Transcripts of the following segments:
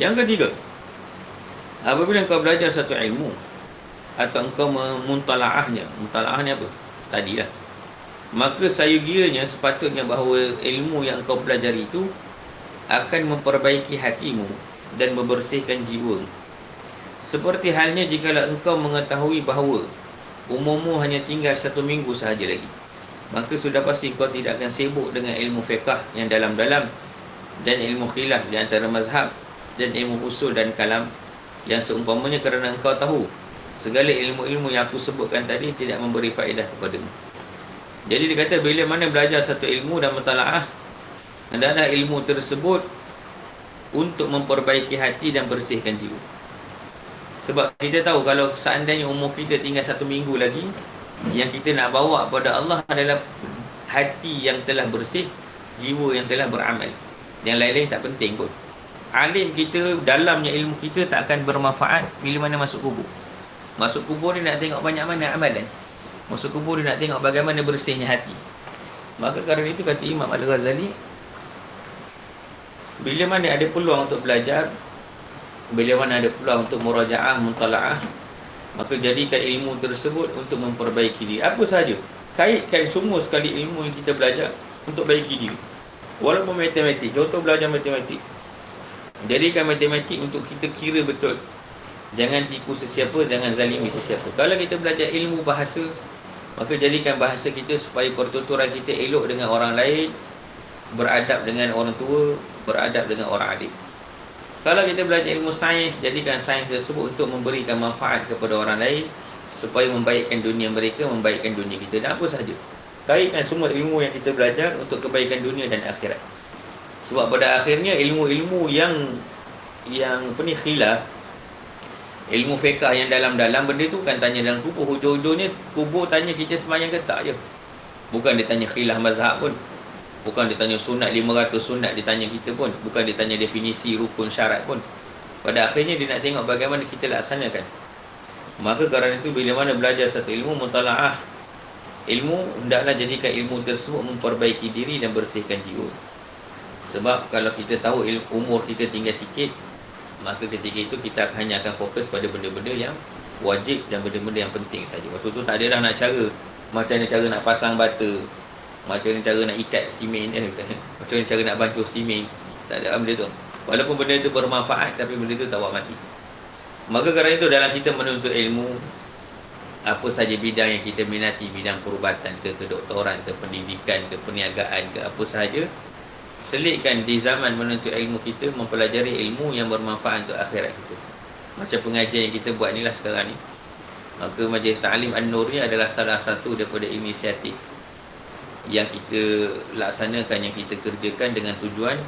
Yang ketiga, apabila engkau belajar satu ilmu atau engkau memuntalaahnya, muntalaah ni apa? Study lah. Maka sayugianya sepatutnya bahawa ilmu yang engkau pelajari itu akan memperbaiki hatimu dan membersihkan jiwa. Seperti halnya jikalau engkau mengetahui bahawa umurmu hanya tinggal 1 minggu sahaja lagi, maka sudah pasti kau tidak akan sibuk dengan ilmu fiqah yang dalam-dalam dan ilmu khilaf di antara mazhab dan ilmu usul dan kalam yang seumpamanya, kerana engkau tahu segala ilmu-ilmu yang aku sebutkan tadi tidak memberi faedah kepadamu. Jadi dia kata bila mana belajar satu ilmu dan mentalaah, hendaklah ilmu tersebut untuk memperbaiki hati dan bersihkan jiwa. Sebab kita tahu kalau seandainya umur kita tinggal 1 minggu lagi, yang kita nak bawa kepada Allah adalah hati yang telah bersih, jiwa yang telah beramal. Yang lain-lain tak penting pun. Alim kita, dalamnya ilmu kita tak akan bermanfaat bila mana masuk kubur. Masuk kubur dia nak tengok banyak mana amalan. Masuk kubur dia nak tengok bagaimana bersihnya hati. Maka kerana itu kata Imam Al-Ghazali, bila mana ada peluang untuk belajar, bila mana ada peluang untuk murajaah, muntalaah, maka jadikan ilmu tersebut untuk memperbaiki diri. Apa sahaja, kaitkan semua sekali ilmu yang kita belajar untuk baiki diri. Walaupun matematik, contoh belajar matematik, jadikan matematik untuk kita kira betul. Jangan tipu sesiapa, jangan zalimi sesiapa. Kalau kita belajar ilmu bahasa, maka jadikan bahasa kita supaya pertuturan kita elok dengan orang lain, beradab dengan orang tua, beradab dengan orang adik. Kalau kita belajar ilmu sains, jadikan sains tersebut untuk memberikan manfaat kepada orang lain, supaya membaikkan dunia mereka, membaikkan dunia kita. Dan apa sahaja, kaitkan semua ilmu yang kita belajar untuk kebaikan dunia dan akhirat. Sebab pada akhirnya ilmu-ilmu yang khilaf, ilmu fiqah yang dalam-dalam, benda tu kan tanya dalam kubur. Hujung-hujungnya kubur tanya kita semayang ke tak je. Bukan dia tanya khilaf mazhab pun. Bukan dia tanya sunat 500 sunat dia tanya kita pun. Bukan dia tanya definisi rukun syarat pun. Pada akhirnya dia nak tengok bagaimana kita laksanakan. Maka kerana itu bila mana belajar satu ilmu, mutalaah ilmu, hendaklah jadikan ilmu tersebut memperbaiki diri dan bersihkan jiwa. Sebab kalau kita tahu umur kita tinggal sikit, maka ketika itu kita hanya akan fokus pada benda-benda yang wajib dan benda-benda yang penting saja. Waktu tu tak ada dah nak cara, macam mana cara nak pasang bata, macam mana cara nak ikat simen, macam mana cara nak bancuh simen. Tak ada benda tu. Walaupun benda itu bermanfaat, tapi benda itu tak buat mati. Maka kerana itu dalam kita menuntut ilmu, apa saja bidang yang kita minati, bidang perubatan ke kedoktoran ke pendidikan ke perniagaan ke apa sahaja, selitkan di zaman menuntut ilmu kita mempelajari ilmu yang bermanfaat untuk akhirat kita. Macam pengajian yang kita buat ni lah sekarang ni. Maka Majlis Ta'lim An-Nur ni adalah salah satu daripada inisiatif yang kita laksanakan, yang kita kerjakan dengan tujuan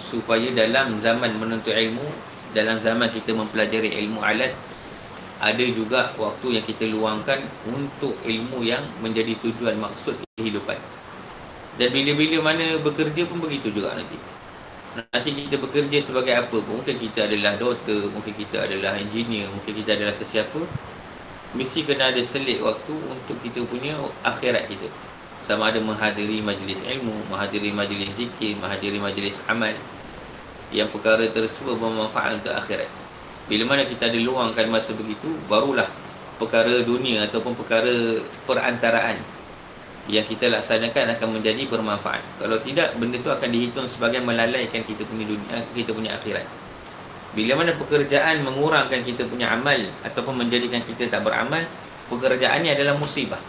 supaya dalam zaman menuntut ilmu, dalam zaman kita mempelajari ilmu alat, ada juga waktu yang kita luangkan untuk ilmu yang menjadi tujuan maksud kehidupan. Dan bila-bila mana bekerja pun begitu juga nanti. Nanti kita bekerja sebagai apa pun, mungkin kita adalah doktor, mungkin kita adalah engineer, mungkin kita adalah sesiapa, mesti kena ada selit waktu untuk kita punya akhirat kita. Sama ada menghadiri majlis ilmu, menghadiri majlis zikir, menghadiri majlis amal, yang perkara tersebut bermanfaat untuk akhirat. Bila mana kita ada luangkan masa begitu, barulah perkara dunia ataupun perkara perantaraan yang kita laksanakan akan menjadi bermanfaat. Kalau tidak, benda tu akan dihitung sebagai melalaikan kita punya dunia, kita punya akhirat. Bila mana pekerjaan mengurangkan kita punya amal ataupun menjadikan kita tak beramal, pekerjaan ni adalah musibah.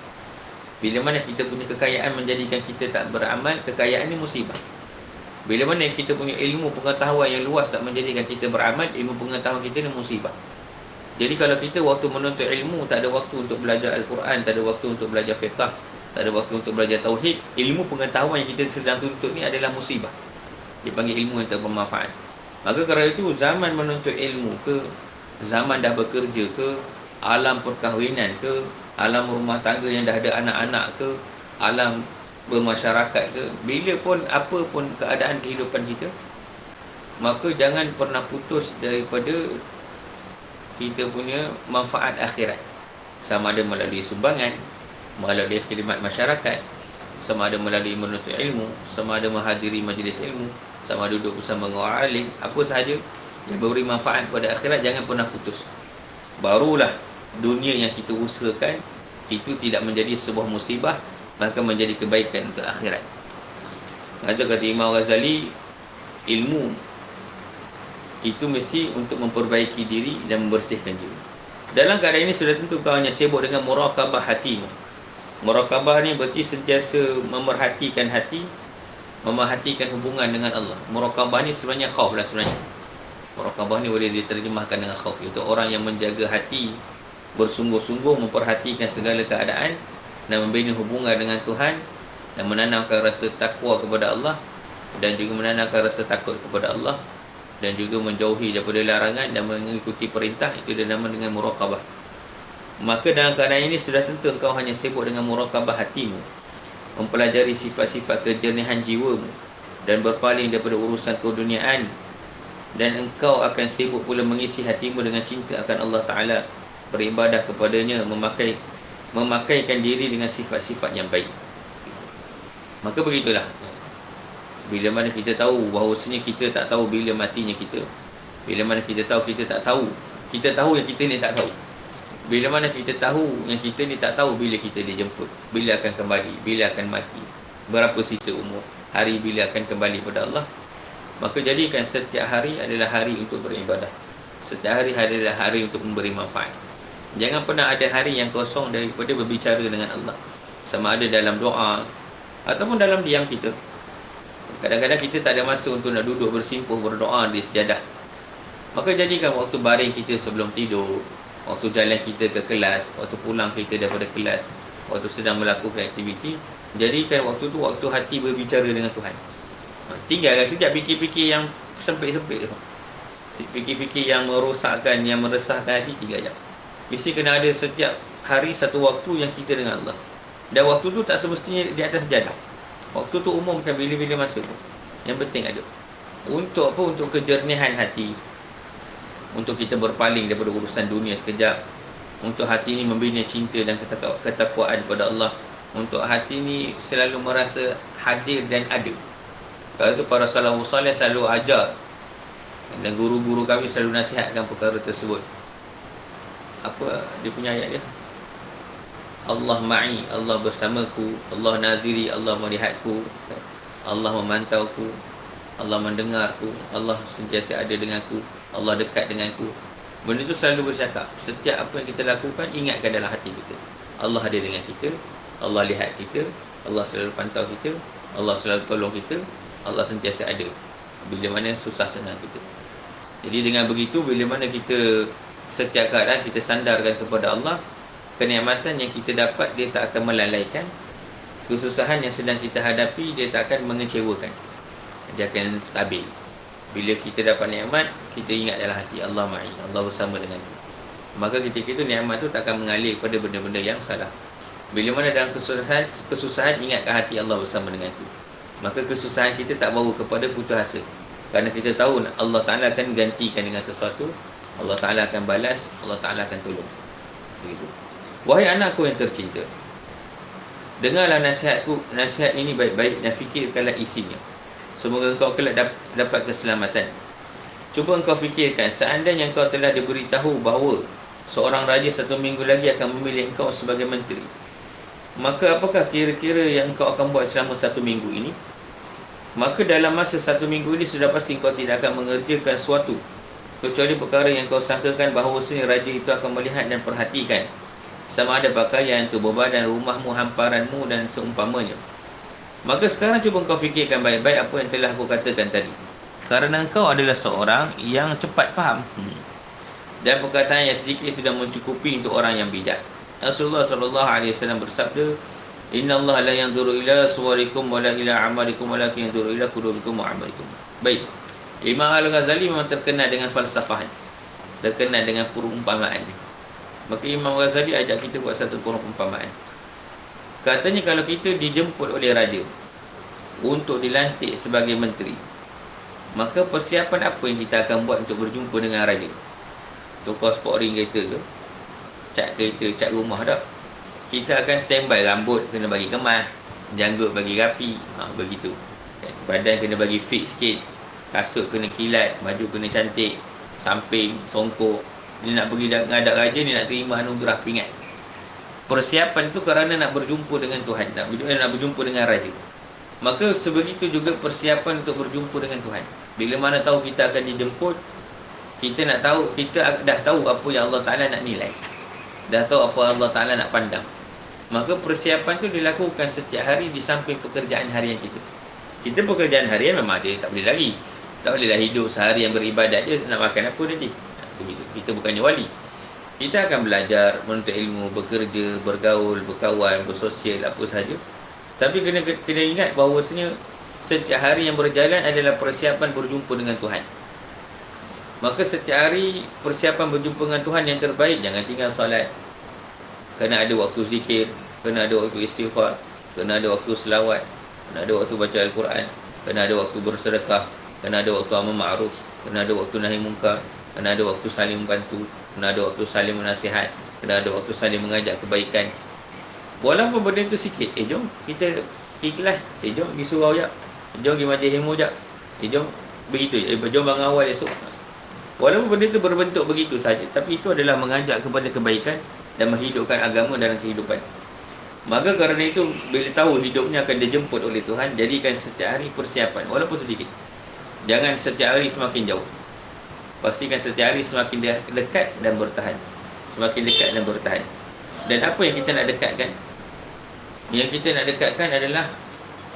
Bila mana kita punya kekayaan menjadikan kita tak beramal, kekayaan ni musibah. Bila mana kita punya ilmu pengetahuan yang luas tak menjadikan kita beramal, ilmu pengetahuan kita ni musibah. Jadi kalau kita waktu menuntut ilmu tak ada waktu untuk belajar Al-Quran, tak ada waktu untuk belajar fiqh, tak ada waktu untuk belajar tauhid, ilmu pengetahuan yang kita sedang tuntut ni adalah musibah. Dipanggil ilmu yang tak bermanfaat. Maka kerana itu zaman menuntut ilmu ke, zaman dah bekerja ke, alam perkahwinan ke, alam rumah tangga yang dah ada anak-anak ke, alam bermasyarakat ke, bila pun apa pun keadaan kehidupan kita, maka jangan pernah putus daripada kita punya manfaat akhirat. Sama ada melalui sumbangan, melalui khidmat masyarakat, sama ada melalui menuntut ilmu, sama ada menghadiri majlis ilmu, sama ada duduk bersama dengan orang alim, apa sahaja, yang memberi manfaat pada akhirat, jangan pernah putus. Barulah dunia yang kita usahakan itu tidak menjadi sebuah musibah, maka menjadi kebaikan untuk akhirat. Ada kata Imam Ghazali, ilmu itu mesti untuk memperbaiki diri dan membersihkan diri. Dalam keadaan ini sudah tentu kau hanya sibuk dengan muraqabah hatimu. Muraqabah ni berarti sentiasa memerhatikan hati, memerhatikan hubungan dengan Allah. Muraqabah ni sebenarnya khauf lah sebenarnya. Muraqabah ni boleh diterjemahkan dengan khauf. Itu orang yang menjaga hati, bersungguh-sungguh memperhatikan segala keadaan dan membina hubungan dengan Tuhan dan menanamkan rasa takwa kepada Allah dan juga menanamkan rasa takut kepada Allah dan juga menjauhi daripada larangan dan mengikuti perintah. Itu dinamakan dengan muraqabah. Maka dalam keadaan ini sudah tentu engkau hanya sibuk dengan muraqabah hatimu, mempelajari sifat-sifat kejernihan jiwamu dan berpaling daripada urusan keduniaan, dan engkau akan sibuk pula mengisi hatimu dengan cinta akan Allah Ta'ala, beribadah kepadanya, memakaikan diri dengan sifat-sifat yang baik. Maka begitulah, bila mana kita tahu bahawasanya kita tak tahu bila matinya kita, bila mana kita tahu kita tak tahu, kita tahu yang kita ni tak tahu, bila mana kita tahu yang kita ni tak tahu bila kita dijemput, bila akan kembali, bila akan mati, berapa sisa umur, hari bila akan kembali pada Allah. Maka jadikan setiap hari adalah hari untuk beribadah, setiap hari adalah hari untuk memberi manfaat. Jangan pernah ada hari yang kosong daripada berbicara dengan Allah, sama ada dalam doa ataupun dalam diam kita. Kadang-kadang kita tak ada masa untuk nak duduk bersimpuh berdoa di sejadah. Maka jadikan waktu baring kita sebelum tidur, waktu jalan kita ke kelas, waktu pulang kita daripada kelas, waktu sedang melakukan aktiviti, jadikan waktu tu waktu hati berbicara dengan Tuhan. Tinggalkan sekejap fikir-fikir yang sempit-sempit tu, fikir-fikir yang merosakkan, yang meresahkan hati, tinggal sekejap. Mesti kena ada setiap hari satu waktu yang kita dengan Allah. Dan waktu tu tak semestinya di atas sejadah. Waktu tu umumkan bila-bila masa pun. Yang penting ada. Untuk apa? Untuk kejernihan hati, untuk kita berpaling daripada urusan dunia sekejap, untuk hati ni membina cinta dan ketakwaan kepada Allah, untuk hati ni selalu merasa hadir dan ada. Kalau tu para salafus salih selalu ajar, dan guru-guru kami selalu nasihatkan perkara tersebut. Apa dia punya ayat dia? Allah ma'i, Allah bersamaku, Allah naziri, Allah melihatku, Allah memantauku, Allah mendengarku, Allah sentiasa ada denganku, Allah dekat denganku. Benda itu selalu bercakap. Setiap apa yang kita lakukan, ingatkan dalam hati kita, Allah ada dengan kita, Allah lihat kita, Allah selalu pantau kita, Allah selalu tolong kita, Allah sentiasa ada bila mana susah senang kita. Jadi dengan begitu, bila mana kita setiap keadaan kita sandarkan kepada Allah, kenikmatan yang kita dapat dia tak akan melalaikan, kesusahan yang sedang kita hadapi dia tak akan mengecewakan, dia akan stabil. Bila kita dapat nikmat, kita ingat dalam hati Allah ma'i, Allah bersama dengan kita. Maka ketika itu nikmat tu tak akan mengalir kepada benda-benda yang salah. Bila mana dalam kesusahan ingatkan hati Allah bersama dengan itu, maka kesusahan kita tak bawa kepada putus asa, kerana kita tahu Allah Ta'ala akan gantikan dengan sesuatu, Allah Ta'ala akan balas, Allah Ta'ala akan tolong. Begitu. Wahai anakku yang tercinta, dengarlah nasihatku, nasihat ini baik-baik dan fikirkanlah isinya. Semoga engkau kelak dapat keselamatan. Cuba engkau fikirkan, seandainya engkau telah diberitahu bahawa seorang raja 1 minggu lagi akan memilih engkau sebagai menteri, maka apakah kira-kira yang engkau akan buat selama 1 minggu ini? Maka dalam masa 1 minggu ini sudah pasti engkau tidak akan mengerjakan sesuatu kecuali perkara yang kau sangkakan bahawasanya raja itu akan melihat dan perhatikan, sama ada pakaian, tubuh badan, rumahmu, hamparanmu dan seumpamanya. Maka sekarang cuba engkau fikirkan baik-baik apa yang telah aku katakan tadi, kerana engkau adalah seorang yang cepat faham, dan perkataan yang sedikit sudah mencukupi untuk orang yang bijak. Rasulullah SAW bersabda, Inna Allah la yanzuru ila suwarikum wa la ila amalikum walakin yanzuru ila qulubikum wa amalikum. Baik, Imam Al-Ghazali memang terkenal dengan falsafah, terkenal dengan perumpamaan. Maka Imam Ghazali ajak kita buat satu perumpamaan. Katanya kalau kita dijemput oleh raja untuk dilantik sebagai menteri, maka persiapan apa yang kita akan buat untuk berjumpa dengan raja? Tukar sport ring kereta tu, cat kereta, cat rumah dah. Kita akan standby, rambut kena bagi kemas, janggut bagi rapi, begitu. Badan kena bagi fit sikit, kasut kena kilat, baju kena cantik, samping, songkok. Dia nak pergi ngadak raja, dia nak terima anugerah pingat. Persiapan itu kerana nak berjumpa dengan Tuhan, nak berjumpa dengan raja. Maka sebegitu juga persiapan untuk berjumpa dengan Tuhan. Bila mana tahu kita akan dijemput, kita dah tahu apa yang Allah Ta'ala nak nilai, dah tahu apa Allah Ta'ala nak pandang. Maka persiapan tu dilakukan setiap hari di samping pekerjaan harian kita. Kita pekerjaan harian memang ada, tak boleh lagi. Tak bolehlah hidup sehari yang beribadat je, nak makan apa nanti. Begitu. Kita bukannya wali. Kita akan belajar, menuntut ilmu, bekerja, bergaul, berkawan, bersosial, apa sahaja. Tapi kena ingat bahawasanya setiap hari yang berjalan adalah persiapan berjumpa dengan Tuhan. Maka setiap hari persiapan berjumpa dengan Tuhan yang terbaik, jangan tinggal solat. Kena ada waktu zikir, kena ada waktu istighfar, kena ada waktu selawat, kena ada waktu baca Al-Quran, kena ada waktu bersedekah, kena ada waktu amal ma'ruf, kena ada waktu nahi munkar, kena ada waktu saling membantu, kena ada waktu saling menasihat, kena ada waktu saling mengajak kebaikan. Walaupun benda itu sikit, jom kita pergi kelas, jom pergi surau jap, jom pergi majlis ilmu jap, jom begitu, jom bangun awal esok. Walaupun benda itu berbentuk begitu saja, tapi itu adalah mengajak kepada kebaikan dan menghidupkan agama dalam kehidupan. Maka kerana itu, bila tahu hidupnya akan dijemput oleh Tuhan, jadikan setiap hari persiapan, walaupun sedikit. Jangan setiap hari semakin jauh. Pastikan setiap hari semakin dekat dan bertahan. Semakin dekat dan bertahan. Dan apa yang kita nak dekatkan? Yang kita nak dekatkan adalah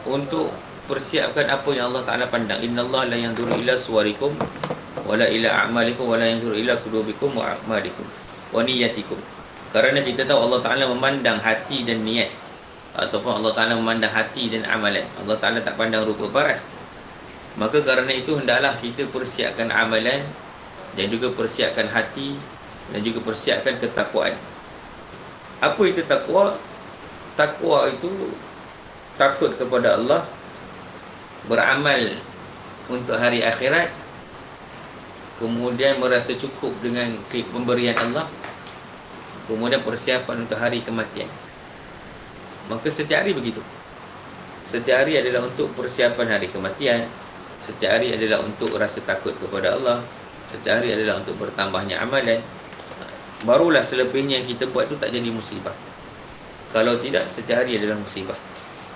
untuk persiapkan apa yang Allah Ta'ala pandang. Inna Allah la yanzuru ila suwarikum wala ila a'malikum wala yanzuru ila qulubikum wa a'malikum wa niyatikum. Kerana kita tahu Allah Ta'ala memandang hati dan niat, ataupun Allah Ta'ala memandang hati dan amalan. Allah Ta'ala tak pandang rupa paras. Maka kerana itu hendaklah kita persiapkan amalan dan juga persiapkan hati dan juga persiapkan ketakwaan. Apa itu takwa? Takwa itu takut kepada Allah, beramal untuk hari akhirat, kemudian merasa cukup dengan pemberian Allah, kemudian persiapan untuk hari kematian. Maka setiap hari begitu. Setiap hari adalah untuk persiapan hari kematian. Setiap hari adalah untuk rasa takut kepada Allah. Setiap hari adalah untuk bertambahnya amalan. Barulah selebihnya yang kita buat tu tak jadi musibah. Kalau tidak, setiap hari adalah musibah.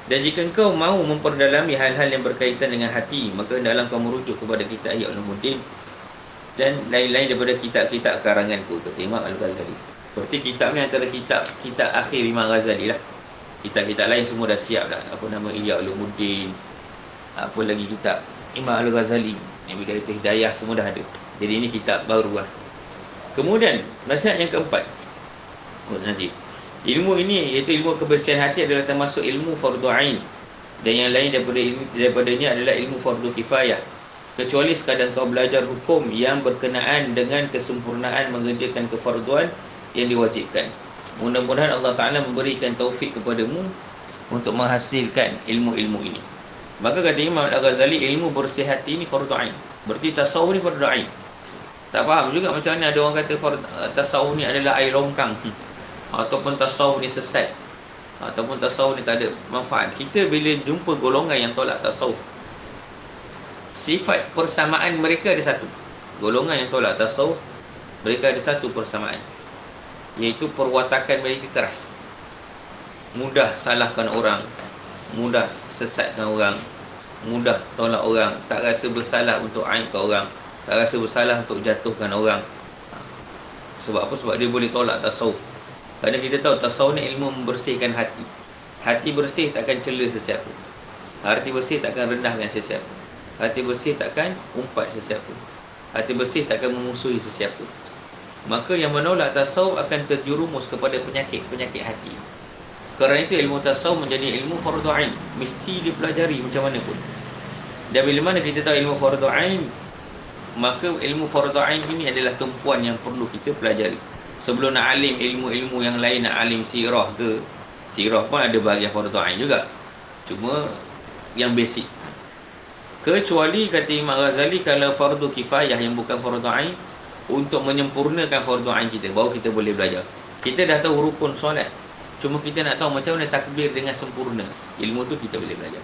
Dan jika engkau mahu memperdalami hal-hal yang berkaitan dengan hati, maka hendaklah kau merujuk kepada kitab Ihya Ulumuddin dan lain-lain daripada kitab-kitab karanganku, kata Imam Al-Ghazali. Berarti kitab ni antara kitab akhir Imam Ghazali lah. Kitab-kitab lain semua dah siap dah. Apa nama, Ihya Ulumuddin, apa lagi kitab Imam Al-Ghazali, yang Bidayah Hidayah, semua dah ada. Jadi ini kitab baru lah. Kemudian nasihat yang keempat, nanti ilmu ini, iaitu ilmu kebersihan hati, adalah termasuk ilmu fardu ain, dan yang lain daripadanya adalah ilmu fardu kifayah, kecuali sekadar kau belajar hukum yang berkenaan dengan kesempurnaan mengerjakan kefarduan yang diwajibkan. Mudah-mudahan Allah Ta'ala memberikan taufik kepadamu untuk menghasilkan ilmu-ilmu ini. Maka kata Imam Al-Ghazali, ilmu bersih hati ini fardu ain. Berarti tasawuf ni fardu ain. Tak faham juga macam mana ada orang kata tasawuf ni adalah air longkang, ataupun tasawuf ni sesat, ataupun tasawuf ni tak ada manfaat. Kita bila jumpa golongan yang tolak tasawuf, sifat persamaan mereka ada satu. Golongan yang tolak tasawuf, mereka ada satu persamaan, iaitu perwatakan mereka keras. Mudah salahkan orang, mudah sesatkan orang, mudah tolak orang, tak rasa bersalah untuk aibkan orang, tak rasa bersalah untuk jatuhkan orang. Sebab apa? Sebab dia boleh tolak tasawuf. Kerana kita tahu tasawuf ni ilmu membersihkan hati. Hati bersih takkan cela sesiapa. Hati bersih takkan rendahkan sesiapa. Hati bersih takkan umpat sesiapa. Hati bersih takkan memusuhi sesiapa. Maka yang menolak tasawuf akan terjerumus kepada penyakit hati. Kerana itu ilmu tasawuf menjadi ilmu fardu ain, mesti dipelajari macam mana pun. Dan bila mana kita tahu ilmu fardu ain, maka ilmu fardu ain ini adalah tumpuan yang perlu kita pelajari. Sebelum nak alim ilmu-ilmu yang lain, nak alim sirah ke, sirah pun ada bahagian fardu ain juga, cuma yang basic. Kecuali kata Imam Ghazali, kalau fardu kifayah yang bukan fardu ain, untuk menyempurnakan fardu ain kita, baru kita boleh belajar. Kita dah tahu rukun solat, cuma kita nak tahu macam mana takbir dengan sempurna. Ilmu tu kita boleh belajar.